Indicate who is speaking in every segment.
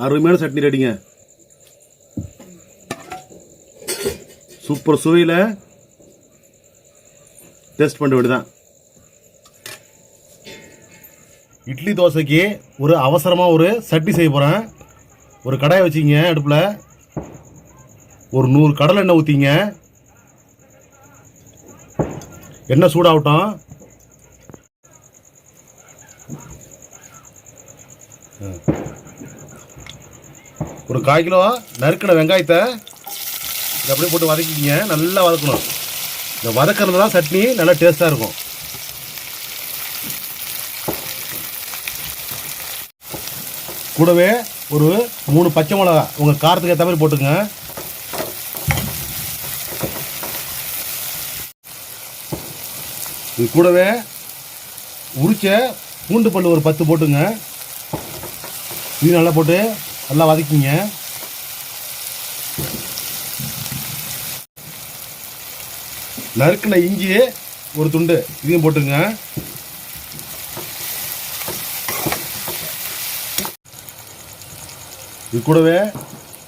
Speaker 1: அருமையான சட்னி ரெடிங்க. சூப்பர் சுவையில் டேஸ்ட் பண்ண வேண்டியதான். இட்லி தோசைக்கு ஒரு அவசரமாக ஒரு சட்னி செய்ய போகிறேன். ஒரு கடாயை வச்சிங்க, அடுப்பில் ஒரு 100 கடலை எண்ணெய் ஊற்றிங்க. எண்ணெய் சூடாகட்டும். ஒரு 1/4 கிலோ நறுக்கின வெங்காயத்தை இதை அப்படியே போட்டு வதக்கிக்கிங்க. நல்லா வதக்கணும். இந்த வதக்கிறது தான் சட்னி நல்லா டேஸ்ட்டாக இருக்கும். கூடவே ஒரு 3 பச்சை மிளகா உங்கள் காரத்துக்கு ஏற்ற மாதிரி போட்டுங்க. இது கூடவே உரிச்ச பூண்டு பல் ஒரு 10 போட்டுங்க. இது நல்லா போட்டு நல்லா வதக்கிங்க. நறுக்கின இஞ்சி ஒரு துண்டு இதையும் போட்டுங்க. இது கூடவே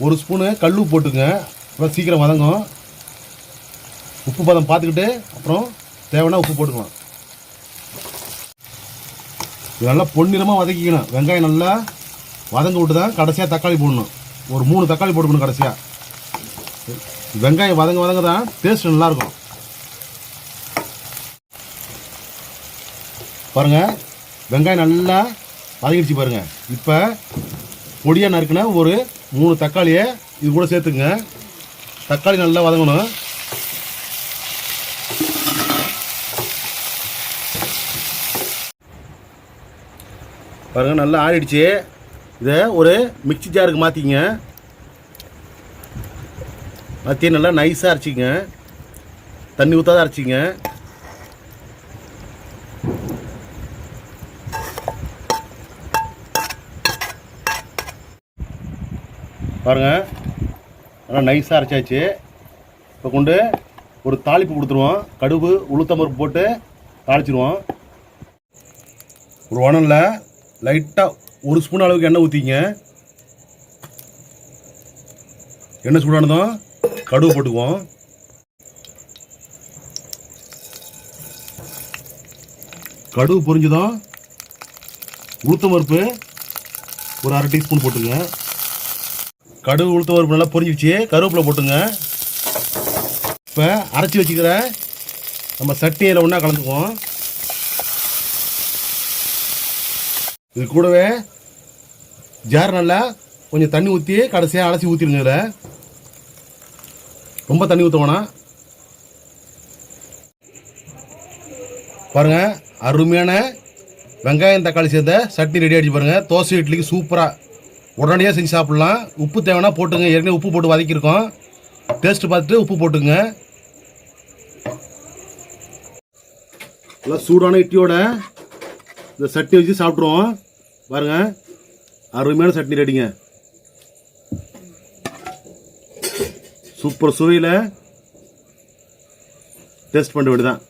Speaker 1: ஒரு ஸ்பூனு கல் உப்பு போட்டுங்க. அப்புறம் சீக்கிரம் வதங்கும். உப்பு பதம் பார்த்துக்கிட்டு அப்புறம் தேவைன்னா உப்பு போட்டுக்கலாம். இது நல்லா பொன்னிறமாக வதக்கிக்கணும். வெங்காயம் நல்லா வதங்க விட்டு தான் கடைசியாக தக்காளி போடணும். ஒரு 3 தக்காளி போட்டுக்கணும் கடைசியாக. வெங்காயம் வதங்க தான் டேஸ்ட் நல்லாயிருக்கும். பாருங்கள், வெங்காயம் நல்லா வதங்கிடுச்சு பாருங்கள். இப்போ பொடியாக நறுக்குனா ஒரு 3 தக்காளியை இது கூட சேர்த்துங்க. தக்காளி நல்லா வதங்கணும். பாருங்கள், நல்லா ஆறிடுச்சு. இதை ஒரு மிக்சி ஜாருக்கு மாற்றிங்க. மாற்றி நல்லா நைஸாக அரைச்சிங்க. தண்ணி ஊற்றாத அரைச்சிங்க. பாருங்கள், நல்லா நைஸாக அரைச்சாச்சு. இப்போ கொண்டு ஒரு தாளிப்பு கொடுத்துருவோம். கடுகு உளுத்தம்பருப்பு போட்டு தாளிச்சிடுவோம். ஒரு வானலில் லைட்டாக 1 ஸ்பூன் அளவுக்கு எண்ணெய் ஊற்றிங்க. எண்ணெய் சூடானதும் கடுகு போட்டுக்குவோம். கடுகு பொரிஞ்சதும் உளுத்தம்பருப்பு ஒரு 1/2 டீஸ்பூன் போட்டுங்க. கடுகு உளுத்தம்பருப்பு நல்லா பொரிஞ்சிச்சு. கருவேப்பிலை போட்டுங்க. இப்போ அரைச்சி வச்சுக்கிற நம்ம சட்னியில் ஒன்றா கலந்துக்குவோம். இது கூடவே ஜார் நல்லா கொஞ்சம் தண்ணி ஊற்றி கடைசியாக அலசி ஊற்றிடுங்க. இதில் ரொம்ப தண்ணி ஊற்ற வேணாம். பாருங்கள், அருமையான வெங்காயம் தக்காளி சேர்ந்த சட்னி ரெடி ஆகிடுச்சு பாருங்கள். தோசை இட்லிக்கு சூப்பராக உடனடியாக செஞ்சு சாப்பிட்லாம். உப்பு தேவைன்னா போட்டுங்க. ஏற்கனவே உப்பு போட்டு வதக்கியிருக்கோம். டேஸ்ட்டு பார்த்துட்டு உப்பு போட்டுங்க. நல்லா சூடான இட்லியோட இந்த சட்னி வச்சு சாப்பிட்ருவோம். பாருங்கள், அருமையான சட்னி ரெடிங்க. சூப்பர் சுவையில் டேஸ்ட் பண்ண வேண்டியதான்.